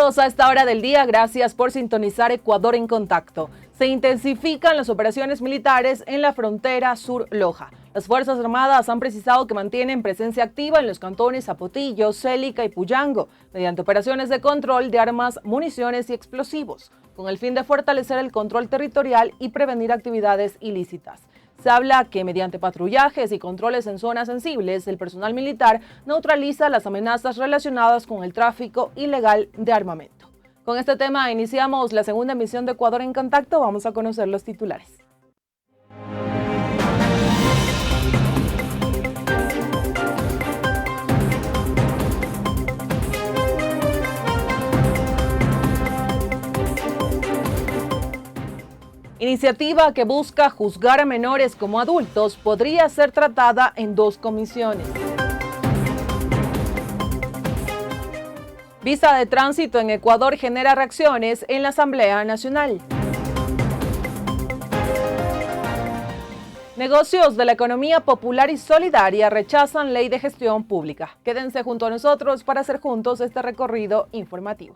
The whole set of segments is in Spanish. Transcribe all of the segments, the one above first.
Bienvenidos a esta hora del día, gracias por sintonizar Ecuador en Contacto. Se intensifican las operaciones militares en la frontera sur Loja. Las Fuerzas Armadas han precisado que mantienen presencia activa en los cantones Zapotillo, Célica y Puyango, mediante operaciones de control de armas, municiones y explosivos, con el fin de fortalecer el control territorial y prevenir actividades ilícitas. Se habla que mediante patrullajes y controles en zonas sensibles, el personal militar neutraliza las amenazas relacionadas con el tráfico ilegal de armamento. Con este tema iniciamos la segunda emisión de Ecuador en Contacto. Vamos a conocer los titulares. Iniciativa que busca juzgar a menores como adultos podría ser tratada en 2 comisiones. Visa de tránsito en Ecuador genera reacciones en la Asamblea Nacional. Negocios de la economía popular y solidaria rechazan ley de gestión pública. Quédense junto a nosotros para hacer juntos este recorrido informativo.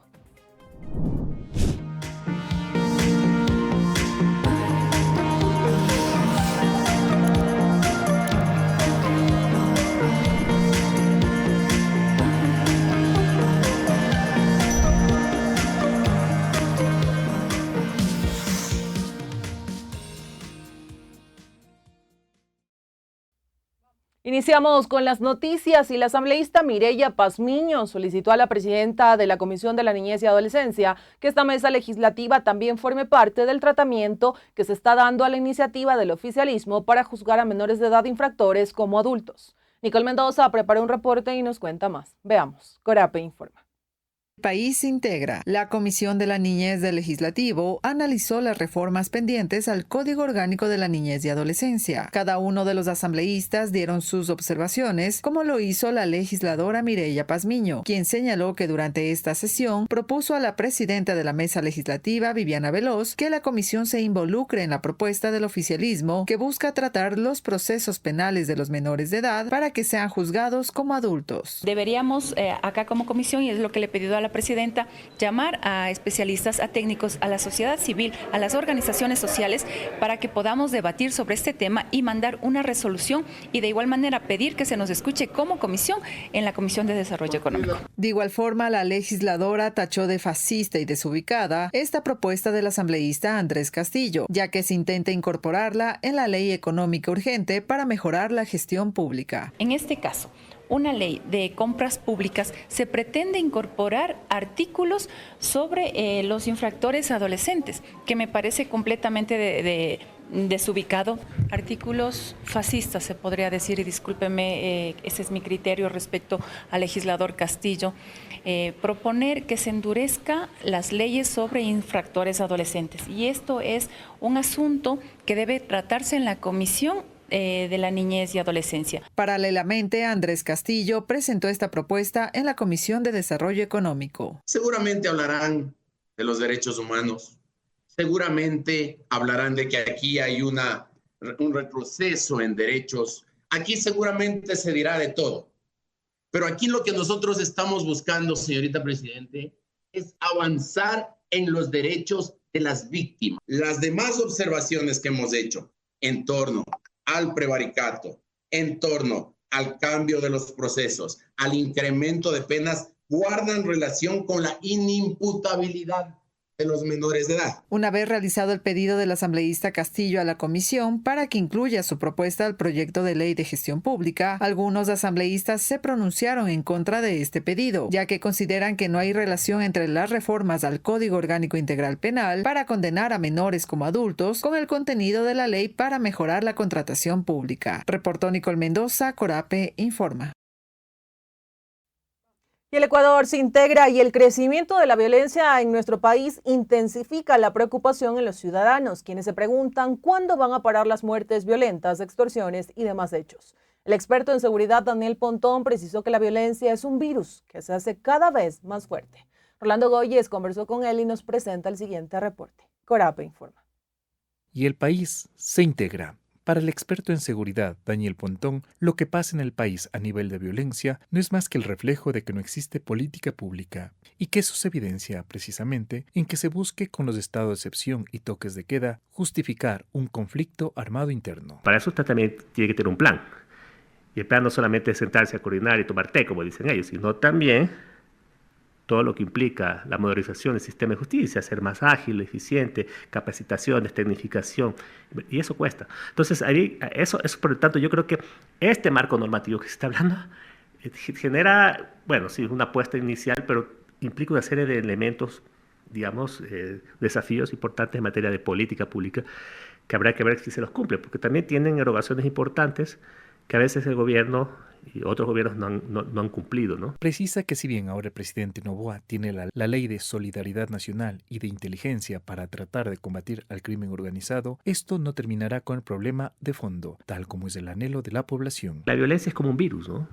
Iniciamos con las noticias y la asambleísta Mireya Pazmiño solicitó a la presidenta de la Comisión de la Niñez y Adolescencia que esta mesa legislativa también forme parte del tratamiento que se está dando a la iniciativa del oficialismo para juzgar a menores de edad infractores como adultos. Nicole Mendoza preparó un reporte y nos cuenta más. Veamos, Corape informa. El país integra. La Comisión de la Niñez del Legislativo analizó las reformas pendientes al Código Orgánico de la Niñez y Adolescencia. Cada uno de los asambleístas dieron sus observaciones, como lo hizo la legisladora Mireya Pazmiño, quien señaló que durante esta sesión propuso a la presidenta de la mesa legislativa, Viviana Veloz, que la comisión se involucre en la propuesta del oficialismo que busca tratar los procesos penales de los menores de edad para que sean juzgados como adultos. Deberíamos acá como comisión, y es lo que le he pedido a la presidenta, llamar a especialistas, a técnicos, a la sociedad civil, a las organizaciones sociales para que podamos debatir sobre este tema y mandar una resolución y de igual manera pedir que se nos escuche como comisión en la Comisión de Desarrollo Económico. De igual forma, la legisladora tachó de fascista y desubicada esta propuesta del asambleísta Andrés Castillo, ya que se intenta incorporarla en la ley económica urgente para mejorar la gestión pública. En este caso, una ley de compras públicas se pretende incorporar artículos sobre los infractores adolescentes, que me parece completamente desubicado. Artículos fascistas, se podría decir, y discúlpeme, ese es mi criterio respecto al legislador Castillo. Proponer que se endurezca las leyes sobre infractores adolescentes. Y esto es un asunto que debe tratarse en la Comisión de la Niñez y Adolescencia. Paralelamente, Andrés Castillo presentó esta propuesta en la Comisión de Desarrollo Económico. Seguramente hablarán de los derechos humanos, seguramente hablarán de que aquí hay un retroceso en derechos, aquí seguramente se dirá de todo, pero aquí lo que nosotros estamos buscando, señorita Presidente, es avanzar en los derechos de las víctimas. Las demás observaciones que hemos hecho en torno al prevaricato, en torno al cambio de los procesos, al incremento de penas, guardan relación con la inimputabilidad de los menores de edad. Una vez realizado el pedido del asambleísta Castillo a la comisión para que incluya su propuesta al proyecto de ley de gestión pública, algunos asambleístas se pronunciaron en contra de este pedido, ya que consideran que no hay relación entre las reformas al Código Orgánico Integral Penal para condenar a menores como adultos con el contenido de la ley para mejorar la contratación pública. Reportó Nicole Mendoza, Corape informa. Y el Ecuador se integra y el crecimiento de la violencia en nuestro país intensifica la preocupación en los ciudadanos, quienes se preguntan cuándo van a parar las muertes violentas, extorsiones y demás hechos. El experto en seguridad Daniel Pontón precisó que la violencia es un virus que se hace cada vez más fuerte. Rolando Goyes conversó con él y nos presenta el siguiente reporte. Corape informa. Y el país se integra. Para el experto en seguridad, Daniel Pontón, lo que pasa en el país a nivel de violencia no es más que el reflejo de que no existe política pública, y que eso se evidencia precisamente en que se busque con los estados de excepción y toques de queda justificar un conflicto armado interno. Para eso usted también tiene que tener un plan. Y el plan no solamente es sentarse a coordinar y tomar té, como dicen ellos, sino también todo lo que implica la modernización del sistema de justicia, ser más ágil, eficiente, capacitaciones, tecnificación, y eso cuesta. Entonces, eso por lo tanto, yo creo que este marco normativo que se está hablando genera, bueno, sí, una apuesta inicial, pero implica una serie de elementos, digamos, desafíos importantes en materia de política pública, que habrá que ver si se los cumple, porque también tienen erogaciones importantes que a veces el gobierno y otros gobiernos no han cumplido, ¿no? Precisa que si bien ahora el presidente Noboa tiene la ley de solidaridad nacional y de inteligencia para tratar de combatir al crimen organizado, esto no terminará con el problema de fondo, tal como es el anhelo de la población. La violencia es como un virus, ¿no?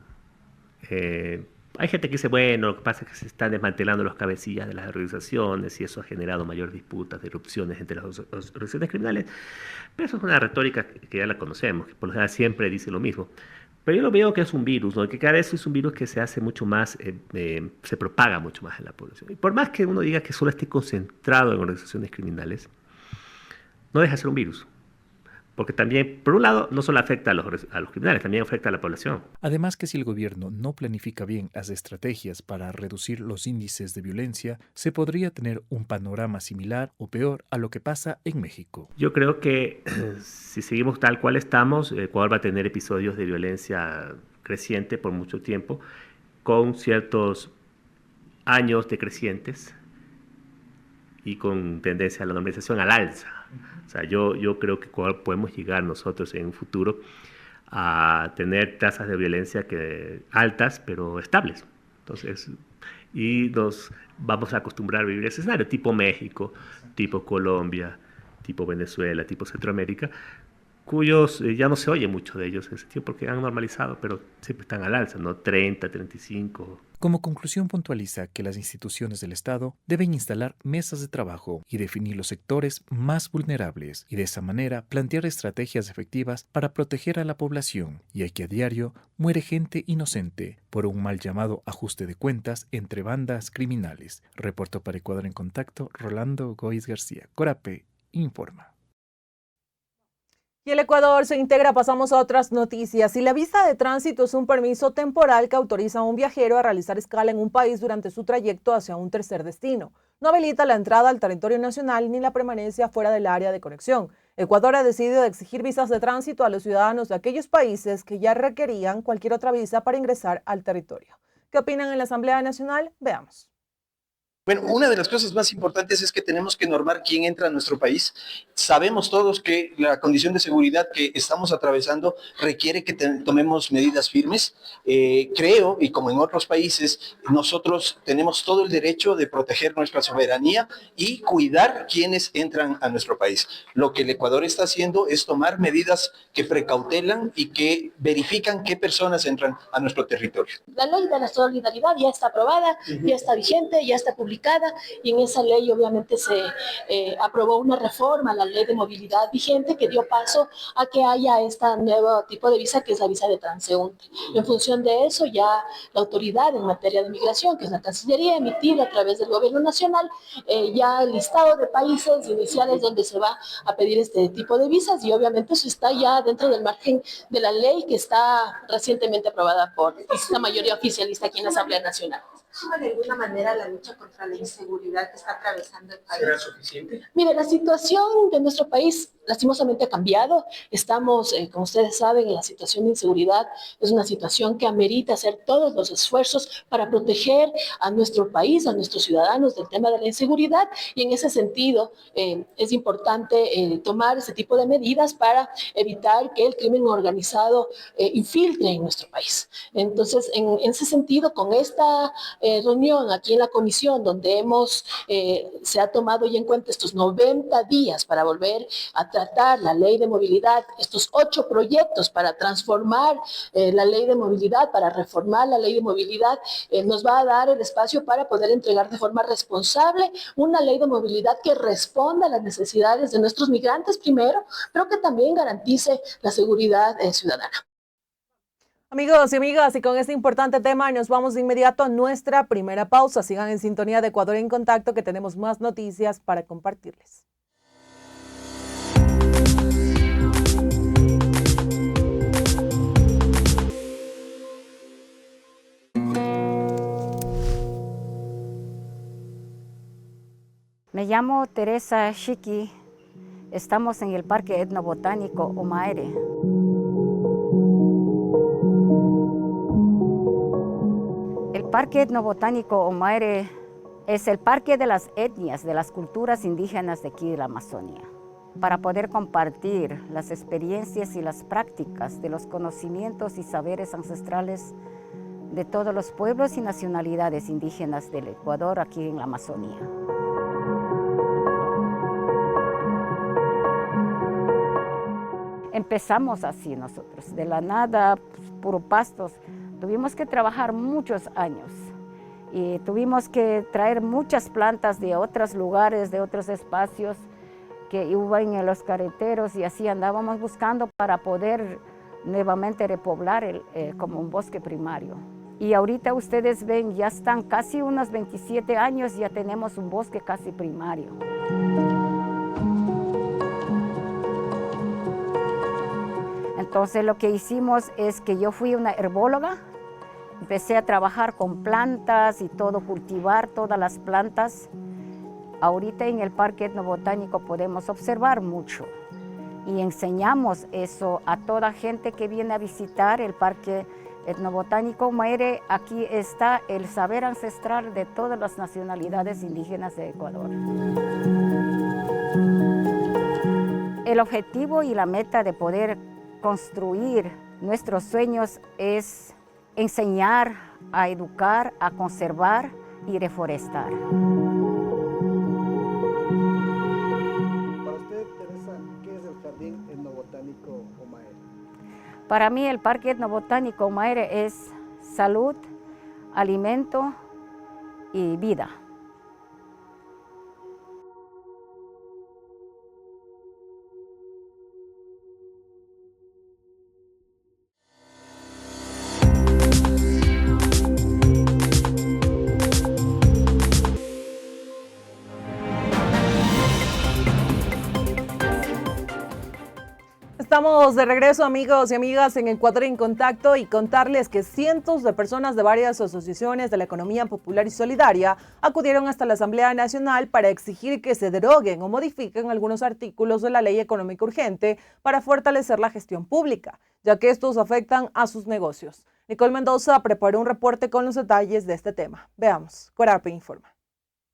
Hay gente que dice, bueno, lo que pasa es que se están desmantelando los cabecillas de las organizaciones y eso ha generado mayor disputas, erupciones entre las organizaciones criminales. Pero eso es una retórica que ya la conocemos, que por lo general siempre dice lo mismo. Pero yo lo veo que es un virus, ¿no? Que cada vez es un virus que se hace mucho más, se propaga mucho más en la población. Y por más que uno diga que solo esté concentrado en organizaciones criminales, no deja de ser un virus. Porque también, por un lado, no solo afecta a los criminales, también afecta a la población. Además que si el gobierno no planifica bien las estrategias para reducir los índices de violencia, se podría tener un panorama similar o peor a lo que pasa en México. Yo creo que si seguimos tal cual estamos, Ecuador va a tener episodios de violencia creciente por mucho tiempo, con ciertos años decrecientes y con tendencia a la normalización al alza. O sea, yo creo que podemos llegar nosotros en un futuro a tener tasas de violencia altas, pero estables. Entonces, y nos vamos a acostumbrar a vivir ese escenario, tipo México, tipo Colombia, tipo Venezuela, tipo Centroamérica, cuyos ya no se oye mucho de ellos en ese tiempo porque han normalizado, pero siempre están al alza, ¿no? 30, 35. Como conclusión puntualiza que las instituciones del Estado deben instalar mesas de trabajo y definir los sectores más vulnerables y de esa manera plantear estrategias efectivas para proteger a la población, ya que a diario muere gente inocente por un mal llamado ajuste de cuentas entre bandas criminales. Reportó para Ecuador en Contacto Rolando Goiz García. Corape informa. Y el Ecuador se integra, pasamos a otras noticias. Si la visa de tránsito es un permiso temporal que autoriza a un viajero a realizar escala en un país durante su trayecto hacia un tercer destino, no habilita la entrada al territorio nacional ni la permanencia fuera del área de conexión. Ecuador ha decidido exigir visas de tránsito a los ciudadanos de aquellos países que ya requerían cualquier otra visa para ingresar al territorio. ¿Qué opinan en la Asamblea Nacional? Veamos. Bueno, una de las cosas más importantes es que tenemos que normar quién entra a nuestro país. Sabemos todos que la condición de seguridad que estamos atravesando requiere que tomemos medidas firmes. Creo, y como en otros países, nosotros tenemos todo el derecho de proteger nuestra soberanía y cuidar quienes entran a nuestro país. Lo que el Ecuador está haciendo es tomar medidas que precautelan y que verifican qué personas entran a nuestro territorio. La ley de la solidaridad ya está aprobada, ya está vigente, ya está publicada. Y en esa ley obviamente se aprobó una reforma a la ley de movilidad vigente que dio paso a que haya este nuevo tipo de visa que es la visa de transeúnte. En función de eso ya la autoridad en materia de migración, que es la Cancillería, emitida a través del gobierno nacional, ya el listado de países iniciales donde se va a pedir este tipo de visas y obviamente eso está ya dentro del margen de la ley que está recientemente aprobada por la mayoría oficialista aquí en la Asamblea Nacional. ¿De alguna manera la lucha contra la inseguridad que está atravesando el país? ¿Será suficiente? Mire, la situación de nuestro país lastimosamente ha cambiado. Estamos, como ustedes saben, en la situación de inseguridad. Es una situación que amerita hacer todos los esfuerzos para proteger a nuestro país, a nuestros ciudadanos del tema de la inseguridad. Y en ese sentido es importante tomar ese tipo de medidas para evitar que el crimen organizado infiltre en nuestro país. Entonces, en ese sentido, con esta reunión aquí en la comisión donde se ha tomado ya en cuenta estos 90 días para volver a tratar la ley de movilidad, estos 8 proyectos para transformar la ley de movilidad, para reformar la ley de movilidad, nos va a dar el espacio para poder entregar de forma responsable una ley de movilidad que responda a las necesidades de nuestros migrantes primero, pero que también garantice la seguridad ciudadana. Amigos y amigas, y con este importante tema nos vamos de inmediato a nuestra primera pausa. Sigan en sintonía de Ecuador en Contacto, que tenemos más noticias para compartirles. Me llamo Teresa Shiki. Estamos en el Parque Etnobotánico Omaere. El Parque Etnobotánico Omaere es el parque de las etnias, de las culturas indígenas de aquí de la Amazonía, para poder compartir las experiencias y las prácticas de los conocimientos y saberes ancestrales de todos los pueblos y nacionalidades indígenas del Ecuador aquí en la Amazonía. Empezamos así nosotros, de la nada, puro pastos. Tuvimos que trabajar muchos años y tuvimos que traer muchas plantas de otros lugares, de otros espacios que iban en los carreteros, y así andábamos buscando para poder nuevamente repoblar como un bosque primario. Y ahorita ustedes ven, ya están casi unos 27 años, ya tenemos un bosque casi primario. Entonces lo que hicimos es que yo fui una herbóloga, empecé a trabajar con plantas y todo, cultivar todas las plantas. Ahorita en el Parque Etnobotánico podemos observar mucho y enseñamos eso a toda gente que viene a visitar el Parque Etnobotánico Omaere. Aquí está el saber ancestral de todas las nacionalidades indígenas de Ecuador. El objetivo y la meta de poder construir nuestros sueños es enseñar, a educar, a conservar y reforestar. Para usted, Teresa, ¿qué es el Jardín Etnobotánico Omaere? Para mí el Parque Etnobotánico Omaere es salud, alimento y vida. Estamos de regreso, amigos y amigas, en Ecuador en Contacto, y contarles que cientos de personas de varias asociaciones de la economía popular y solidaria acudieron hasta la Asamblea Nacional para exigir que se deroguen o modifiquen algunos artículos de la Ley Económica Urgente para fortalecer la gestión pública, ya que estos afectan a sus negocios. Nicole Mendoza preparó un reporte con los detalles de este tema. Veamos, Corape informa.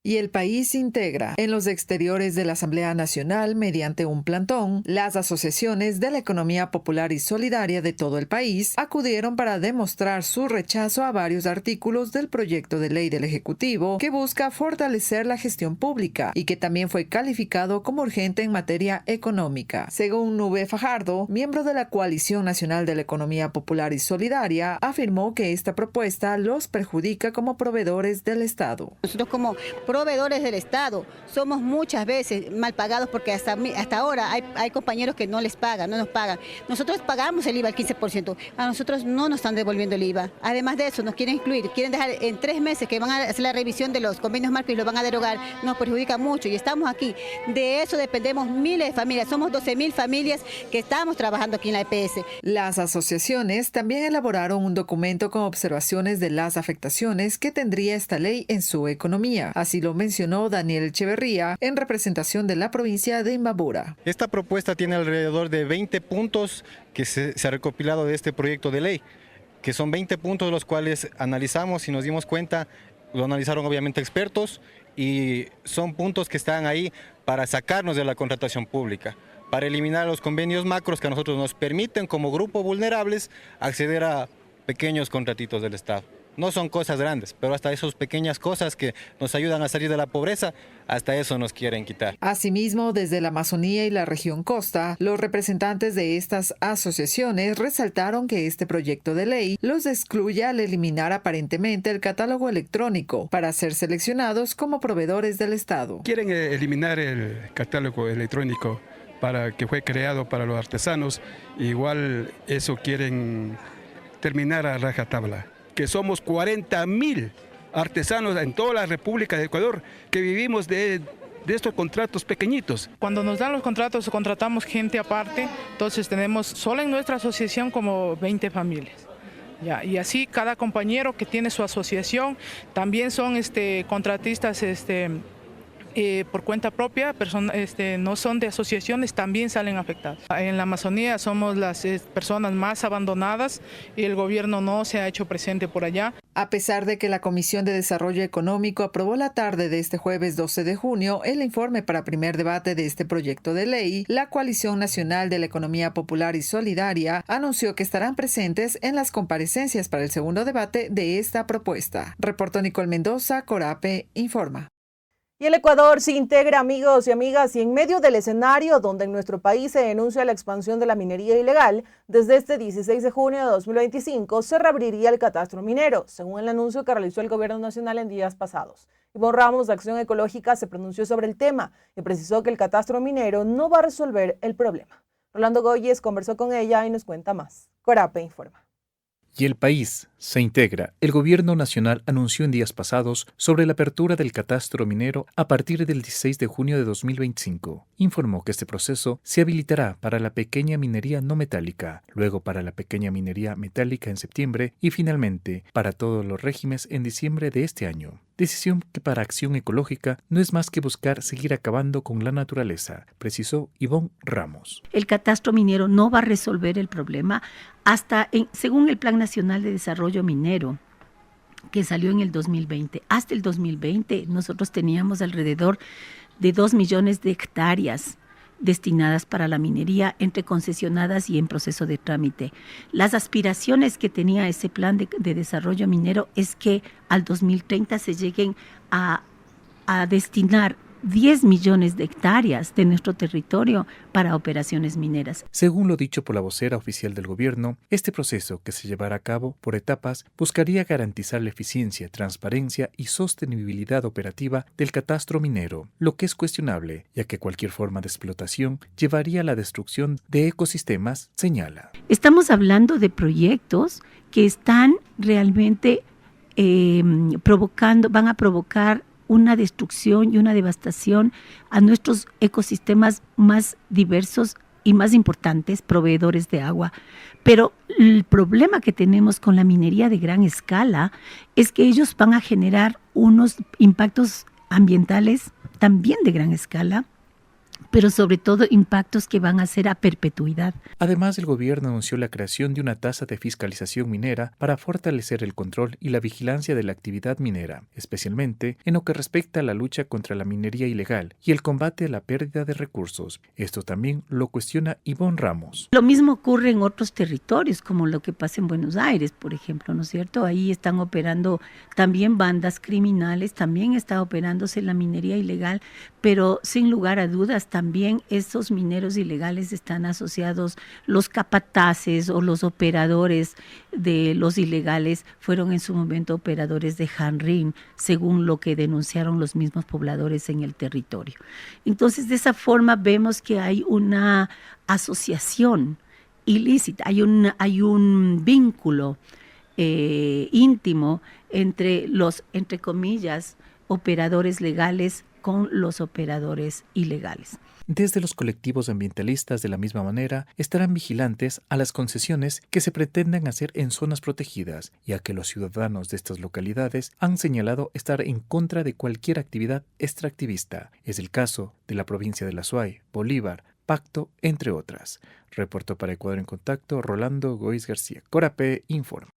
Y el país integra en los exteriores de la Asamblea Nacional, mediante un plantón, las asociaciones de la economía popular y solidaria de todo el país acudieron para demostrar su rechazo a varios artículos del proyecto de ley del Ejecutivo que busca fortalecer la gestión pública y que también fue calificado como urgente en materia económica. Según Nube Fajardo, miembro de la Coalición Nacional de la Economía Popular y Solidaria, afirmó que esta propuesta los perjudica como proveedores del Estado. Nosotros como proveedores del Estado somos muchas veces mal pagados, porque hasta ahora hay compañeros que no les pagan, no nos pagan. Nosotros pagamos el IVA al 15%, a nosotros no nos están devolviendo el IVA. Además de eso, nos quieren incluir, quieren dejar en 3 meses que van a hacer la revisión de los convenios marcos y los van a derogar. Nos perjudica mucho y estamos aquí. De eso dependemos miles de familias, somos 12.000 familias que estamos trabajando aquí en la EPS. Las asociaciones también elaboraron un documento con observaciones de las afectaciones que tendría esta ley en su economía. Así lo mencionó Daniel Echeverría en representación de la provincia de Imbabura. Esta propuesta tiene alrededor de 20 puntos que se ha recopilado de este proyecto de ley, que son 20 puntos de los cuales analizamos y nos dimos cuenta, lo analizaron obviamente expertos, y son puntos que están ahí para sacarnos de la contratación pública, para eliminar los convenios macros que a nosotros nos permiten como grupo vulnerables acceder a pequeños contratitos del Estado. No son cosas grandes, pero hasta esas pequeñas cosas que nos ayudan a salir de la pobreza, hasta eso nos quieren quitar. Asimismo, desde la Amazonía y la región Costa, los representantes de estas asociaciones resaltaron que este proyecto de ley los excluye al eliminar aparentemente el catálogo electrónico para ser seleccionados como proveedores del Estado. Quieren eliminar el catálogo electrónico para que fue creado para los artesanos. Igual eso quieren terminar a rajatabla. Que somos 40,000 artesanos en toda la República de Ecuador que vivimos de estos contratos pequeñitos. Cuando nos dan los contratos, contratamos gente aparte, entonces tenemos solo en nuestra asociación como 20 familias. Ya, y así cada compañero que tiene su asociación, también son contratistas por cuenta propia, no son de asociaciones, también salen afectados. En la Amazonía somos las personas más abandonadas y el gobierno no se ha hecho presente por allá. A pesar de que la Comisión de Desarrollo Económico aprobó la tarde de este jueves 12 de junio el informe para primer debate de este proyecto de ley, la Coalición Nacional de la Economía Popular y Solidaria anunció que estarán presentes en las comparecencias para el segundo debate de esta propuesta. Reportó Nicole Mendoza, Corape informa. Y el Ecuador se integra, amigos y amigas, y en medio del escenario donde en nuestro país se denuncia la expansión de la minería ilegal, desde este 16 de junio de 2025 se reabriría el catastro minero, según el anuncio que realizó el Gobierno Nacional en días pasados. Ivonne Ramos, de Acción Ecológica, se pronunció sobre el tema y precisó que el catastro minero no va a resolver el problema. Rolando Goyes conversó con ella y nos cuenta más. Corape informa. Y el país se integra. El Gobierno Nacional anunció en días pasados sobre la apertura del catastro minero a partir del 16 de junio de 2025. Informó que este proceso se habilitará para la pequeña minería no metálica, luego para la pequeña minería metálica en septiembre y finalmente para todos los regímenes en diciembre de este año. Decisión que para Acción Ecológica no es más que buscar seguir acabando con la naturaleza, precisó Ivonne Ramos. El catastro minero no va a resolver el problema según el Plan Nacional de Desarrollo Minero, que salió en el 2020. Hasta el 2020 nosotros teníamos alrededor de 2 millones de hectáreas destinadas para la minería, entre concesionadas y en proceso de trámite. Las aspiraciones que tenía ese plan de desarrollo minero es que al 2030 se lleguen a destinar 10 millones de hectáreas de nuestro territorio para operaciones mineras. Según lo dicho por la vocera oficial del gobierno, este proceso, que se llevará a cabo por etapas, buscaría garantizar la eficiencia, transparencia y sostenibilidad operativa del catastro minero, lo que es cuestionable, ya que cualquier forma de explotación llevaría a la destrucción de ecosistemas, señala. Estamos hablando de proyectos que están realmente van a provocar una destrucción y una devastación a nuestros ecosistemas más diversos y más importantes, proveedores de agua. Pero el problema que tenemos con la minería de gran escala es que ellos van a generar unos impactos ambientales también de gran escala, pero sobre todo impactos que van a ser a perpetuidad. Además, el gobierno anunció la creación de una tasa de fiscalización minera para fortalecer el control y la vigilancia de la actividad minera, especialmente en lo que respecta a la lucha contra la minería ilegal y el combate a la pérdida de recursos. Esto también lo cuestiona Ivonne Ramos. Lo mismo ocurre en otros territorios, como lo que pasa en Buenos Aires, por ejemplo, ¿no es cierto? Ahí están operando también bandas criminales, también está operándose la minería ilegal, pero sin lugar a dudas también esos mineros ilegales están asociados, los capataces o los operadores de los ilegales fueron en su momento operadores de Hanrin, según lo que denunciaron los mismos pobladores en el territorio. Entonces, de esa forma vemos que hay una asociación ilícita, hay un vínculo íntimo entre los, entre comillas, operadores legales con los operadores ilegales. Desde los colectivos ambientalistas, de la misma manera, estarán vigilantes a las concesiones que se pretendan hacer en zonas protegidas, ya que los ciudadanos de estas localidades han señalado estar en contra de cualquier actividad extractivista. Es el caso de la provincia de La Suay, Bolívar, Pacto, entre otras. Reportó para Ecuador en Contacto Rolando Goiz García. Corape informa.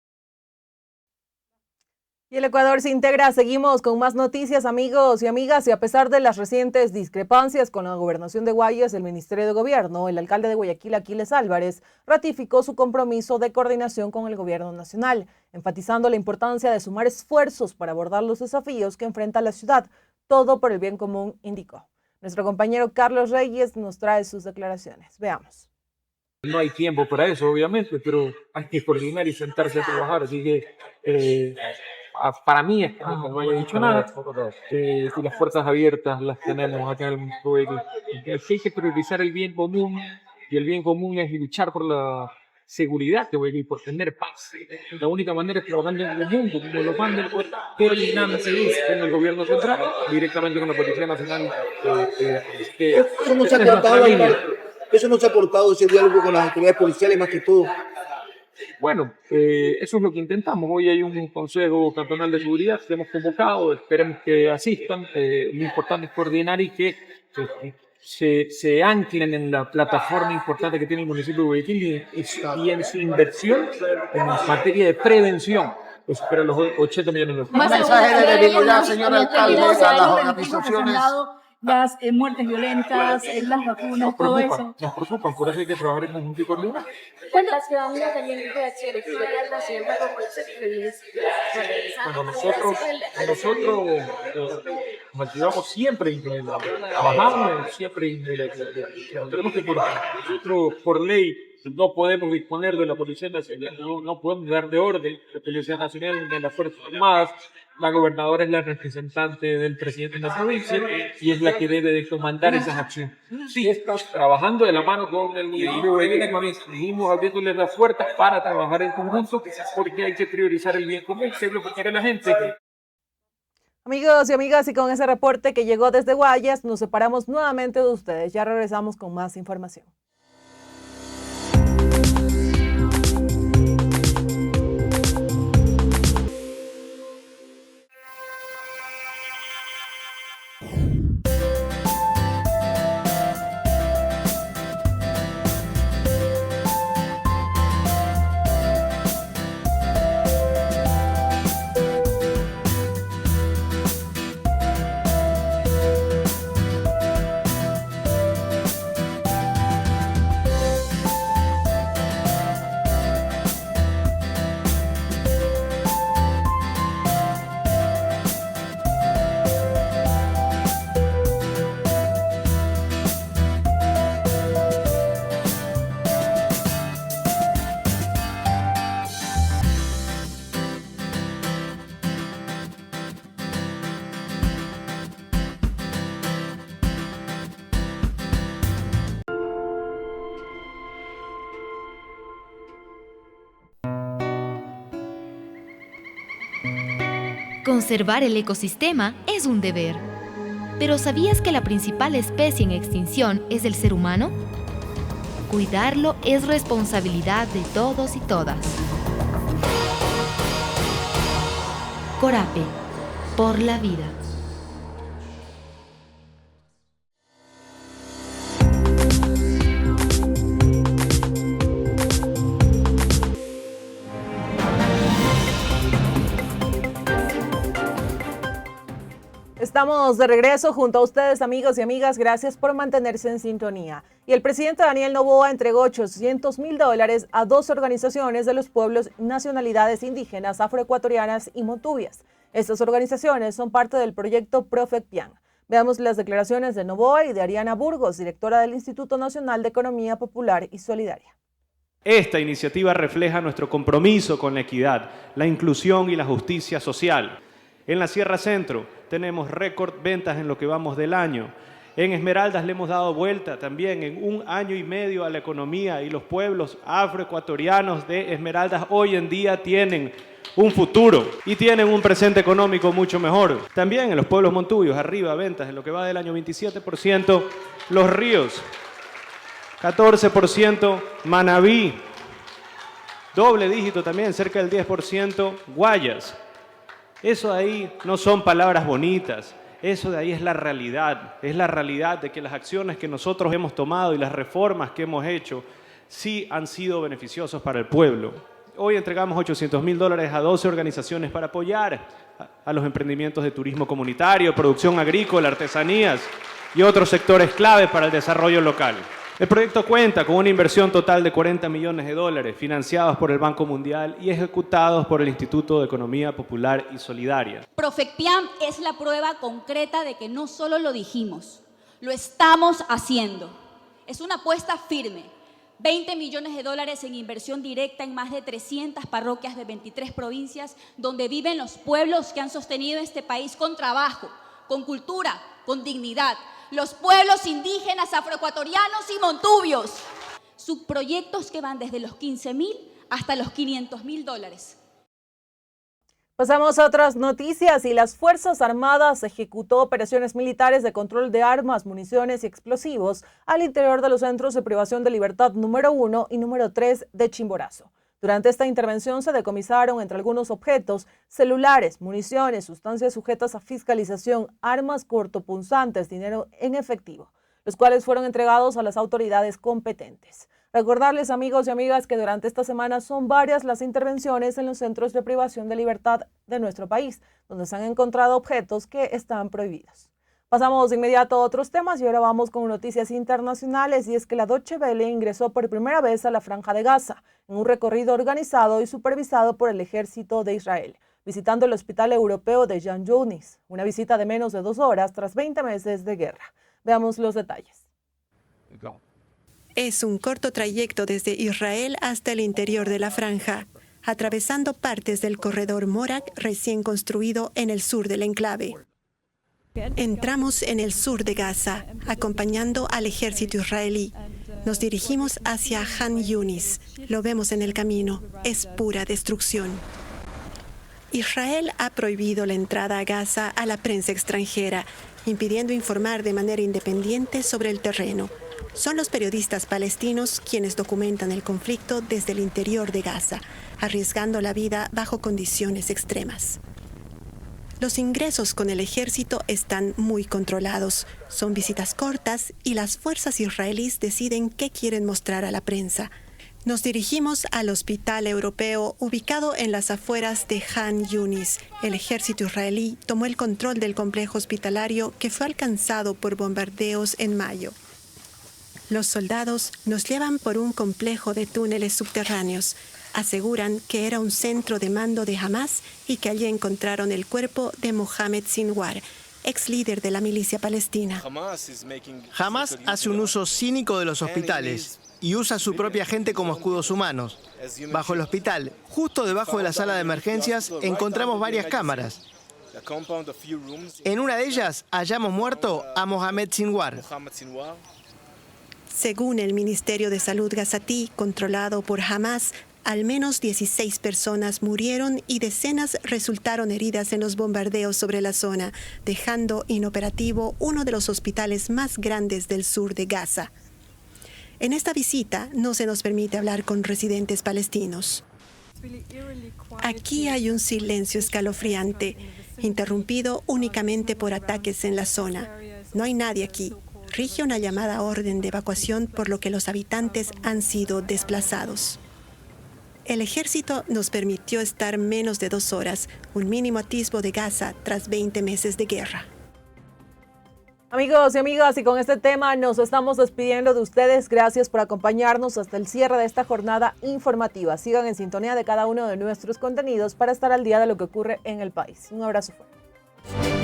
Y el Ecuador se integra. Seguimos con más noticias, amigos y amigas. Y a pesar de las recientes discrepancias con la gobernación de Guayas, el Ministerio de Gobierno, el alcalde de Guayaquil, Aquiles Álvarez, ratificó su compromiso de coordinación con el gobierno nacional, enfatizando la importancia de sumar esfuerzos para abordar los desafíos que enfrenta la ciudad. Todo por el bien común, indicó. Nuestro compañero Carlos Reyes nos trae sus declaraciones. Veamos. No hay tiempo para eso, obviamente, pero hay que coordinar y sentarse a trabajar. Así que para mí, es que no haya dicho nada. Si las fuerzas abiertas las tenemos acá en el pueblo, hay que priorizar el bien común, y el bien común es luchar por la seguridad de Guayaquil, por tener paz. La única manera es trabajando en conjunto, como lo manda coordinándose en el gobierno central, directamente con la Policía Nacional. Eso no se ha cortado ese diálogo con las autoridades policiales más que todo. Bueno, eso es lo que intentamos. Hoy hay un Consejo Cantonal de Seguridad que hemos convocado, esperemos que asistan. Lo importante es coordinar y que se anclen en la plataforma importante que tiene el municipio de Guayaquil y en su inversión en materia de prevención. Pues espera los 80 millones de pesos. Un mensaje de debilidad, señor alcalde, a las organizaciones. Las muertes violentas, las vacunas, todo eso. Nos preocupan, por eso hay que trabajar en conjunto y coordinar. Bueno, la ciudadanía también reacciona exterior nacional como nosotros nos activamos siempre, trabajamos siempre. Tenemos que nosotros por ley no podemos disponer de la Policía Nacional, no podemos dar de orden la Policía Nacional de las Fuerzas Armadas. La gobernadora es la representante del presidente de la provincia y es la que debe de comandar esas acciones. Sí, estamos trabajando de la mano con el municipio de Guayaquil, seguimos abriéndole las puertas para trabajar en conjunto, porque hay que priorizar el bien común, que es lo que quiere la gente. Amigos y amigas, y con ese reporte que llegó desde Guayas, nos separamos nuevamente de ustedes. Ya regresamos con más información. Conservar el ecosistema es un deber. ¿Pero sabías que la principal especie en extinción es el ser humano? Cuidarlo es responsabilidad de todos y todas. Corape, por la vida. Estamos de regreso junto a ustedes, amigos y amigas. Gracias por mantenerse en sintonía. Y el presidente Daniel Noboa entregó $800,000 a 2 organizaciones de los pueblos nacionalidades indígenas, afroecuatorianas y montubias. Estas organizaciones son parte del proyecto Profecpian. Veamos las declaraciones de Noboa y de Ariana Burgos, directora del Instituto Nacional de Economía Popular y Solidaria. Esta iniciativa refleja nuestro compromiso con la equidad, la inclusión y la justicia social. En la Sierra Centro tenemos récord ventas en lo que vamos del año. En Esmeraldas le hemos dado vuelta también en 1 año y medio a la economía y los pueblos afroecuatorianos de Esmeraldas hoy en día tienen un futuro y tienen un presente económico mucho mejor. También en los pueblos montubios, arriba ventas en lo que va del año 27%, Los Ríos, 14%, Manabí, doble dígito también, cerca del 10%, Guayas. Eso de ahí no son palabras bonitas, eso de ahí es la realidad de que las acciones que nosotros hemos tomado y las reformas que hemos hecho sí han sido beneficiosos para el pueblo. Hoy entregamos $800.000 a 12 organizaciones para apoyar a los emprendimientos de turismo comunitario, producción agrícola, artesanías y otros sectores claves para el desarrollo local. El proyecto cuenta con una inversión total de $40 millones, financiados por el Banco Mundial y ejecutados por el Instituto de Economía Popular y Solidaria. Profecpiam es la prueba concreta de que no solo lo dijimos, lo estamos haciendo. Es una apuesta firme. $20 millones en inversión directa en más de 300 parroquias de 23 provincias, donde viven los pueblos que han sostenido este país con trabajo, con cultura, con dignidad. Los pueblos indígenas, afroecuatorianos y montubios. Subproyectos que van desde los $15.000 hasta los $500.000. Pasamos a otras noticias y las Fuerzas Armadas ejecutó operaciones militares de control de armas, municiones y explosivos al interior de los centros de privación de libertad número 1 y número 3 de Chimborazo. Durante esta intervención se decomisaron entre algunos objetos celulares, municiones, sustancias sujetas a fiscalización, armas cortopunzantes, dinero en efectivo, los cuales fueron entregados a las autoridades competentes. Recordarles, amigos y amigas, que durante esta semana son varias las intervenciones en los centros de privación de libertad de nuestro país, donde se han encontrado objetos que están prohibidos. Pasamos de inmediato a otros temas y ahora vamos con noticias internacionales, y es que la Deutsche Welle ingresó por primera vez a la Franja de Gaza en un recorrido organizado y supervisado por el ejército de Israel, visitando el hospital europeo de Jan Yunis, una visita de menos de 2 horas tras 20 meses de guerra. Veamos los detalles. Es un corto trayecto desde Israel hasta el interior de la franja, atravesando partes del corredor Morak recién construido en el sur del enclave. Entramos en el sur de Gaza, acompañando al ejército israelí. Nos dirigimos hacia Jan Yunis. Lo vemos en el camino. Es pura destrucción. Israel ha prohibido la entrada a Gaza a la prensa extranjera, impidiendo informar de manera independiente sobre el terreno. Son los periodistas palestinos quienes documentan el conflicto desde el interior de Gaza, arriesgando la vida bajo condiciones extremas. Los ingresos con el ejército están muy controlados. Son visitas cortas y las fuerzas israelíes deciden qué quieren mostrar a la prensa. Nos dirigimos al hospital europeo ubicado en las afueras de Jan Yunis. El ejército israelí tomó el control del complejo hospitalario que fue alcanzado por bombardeos en mayo. Los soldados nos llevan por un complejo de túneles subterráneos. Aseguran que era un centro de mando de Hamas y que allí encontraron el cuerpo de Mohamed Sinwar, ex líder de la milicia palestina. Hamas hace un uso cínico de los hospitales y usa a su propia gente como escudos humanos. Bajo el hospital, justo debajo de la sala de emergencias, encontramos varias cámaras. En una de ellas hallamos muerto a Mohamed Sinwar. Según el Ministerio de Salud gazatí, controlado por Hamas, al menos 16 personas murieron y decenas resultaron heridas en los bombardeos sobre la zona, dejando inoperativo uno de los hospitales más grandes del sur de Gaza. En esta visita no se nos permite hablar con residentes palestinos. Aquí hay un silencio escalofriante, interrumpido únicamente por ataques en la zona. No hay nadie aquí. Rige una llamada orden de evacuación, por lo que los habitantes han sido desplazados. El ejército nos permitió estar menos de 2 horas, un mínimo atisbo de Gaza tras 20 meses de guerra. Amigos y amigas, y con este tema nos estamos despidiendo de ustedes. Gracias por acompañarnos hasta el cierre de esta jornada informativa. Sigan en sintonía de cada uno de nuestros contenidos para estar al día de lo que ocurre en el país. Un abrazo fuerte.